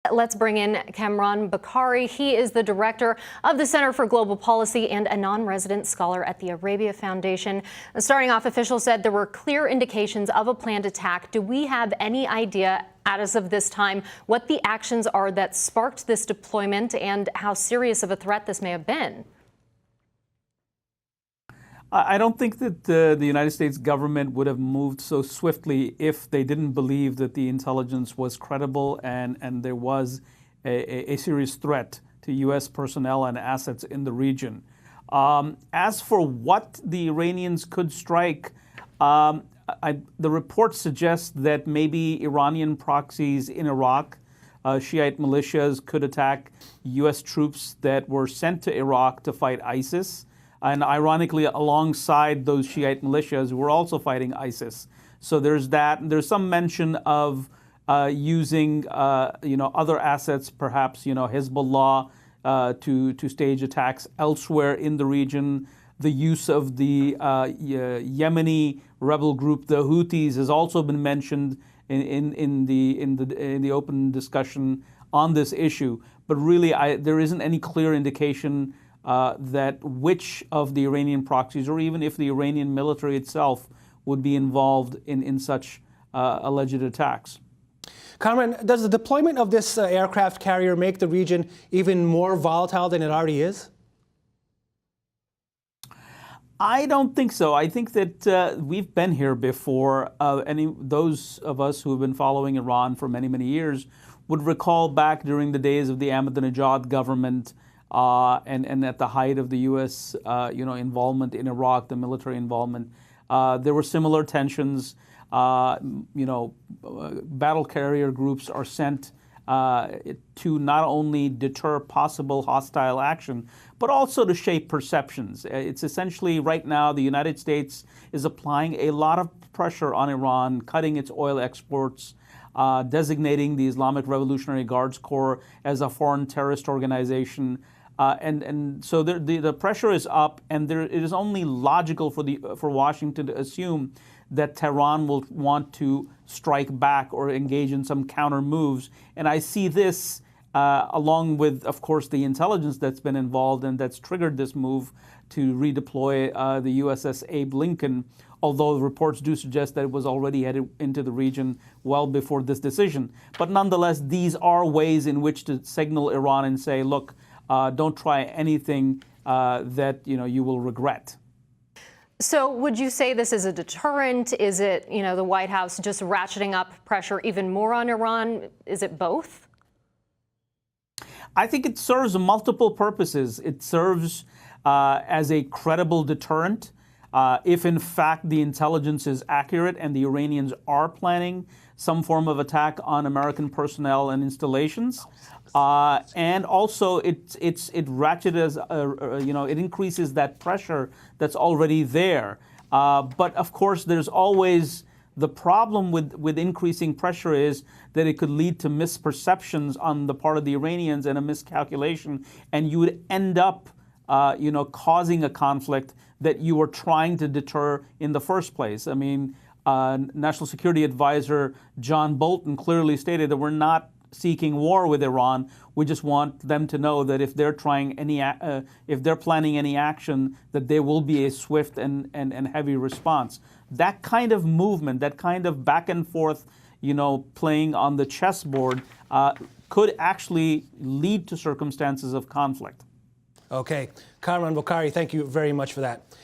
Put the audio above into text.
Let's bring in Kamran Bokhari. He is the director of the Center for Global Policy and a non-resident scholar at the Arabia Foundation. Starting off, officials said there were clear indications of a planned attack. Do we have any idea, as of this time, what the actions are that sparked this deployment and how serious of a threat this may have been? I don't think that the United States government would have moved so swiftly if they didn't believe that the intelligence was credible and there was a serious threat to U.S. personnel and assets in the region. As for what the Iranians could strike, the report suggests that maybe Iranian proxies in Iraq, Shiite militias, could attack U.S. troops that were sent to Iraq to fight ISIS. And ironically, alongside those Shiite militias, we're also fighting ISIS. So there's that. There's some mention of using, other assets, perhaps, Hezbollah, to stage attacks elsewhere in the region. The use of the Yemeni rebel group, the Houthis, has also been mentioned in the open discussion on this issue. But really, there isn't any clear indication that which of the Iranian proxies, or even if the Iranian military itself, would be involved in such alleged attacks. Kamran, does the deployment of this aircraft carrier make the region even more volatile than it already is? I don't think so. I think that we've been here before. Those of us who have been following Iran for many, many years would recall back during the days of the Ahmadinejad government, and at the height of the U.S. Involvement in Iraq, the military involvement, there were similar tensions. Battle carrier groups are sent to not only deter possible hostile action, but also to shape perceptions. It's essentially right now the United States is applying a lot of pressure on Iran, cutting its oil exports, designating the Islamic Revolutionary Guards Corps as a foreign terrorist organization. And so the pressure is up, and it is only logical for Washington to assume that Tehran will want to strike back or engage in some counter moves. And I see this along with, of course, the intelligence that's been involved and that's triggered this move to redeploy the USS Abe Lincoln, although the reports do suggest that it was already headed into the region well before this decision. But nonetheless, these are ways in which to signal Iran and say, look, don't try anything that you will regret. So would you say this is a deterrent? Is it, the White House just ratcheting up pressure even more on Iran? Is it both? I think it serves multiple purposes. It serves as a credible deterrent. If in fact the intelligence is accurate and the Iranians are planning some form of attack on American personnel and installations, and also it ratchets, it increases that pressure that's already there. But of course, there's always the problem with increasing pressure is that it could lead to misperceptions on the part of the Iranians and a miscalculation, and you would end up causing a conflict that you were trying to deter in the first place. I mean, National Security Advisor John Bolton clearly stated that we're not seeking war with Iran. We just want them to know that if they're planning any action, that there will be a swift and heavy response. That kind of movement, that kind of back and forth, playing on the chessboard, could actually lead to circumstances of conflict. Okay. Kamran Bokhari, thank you very much for that.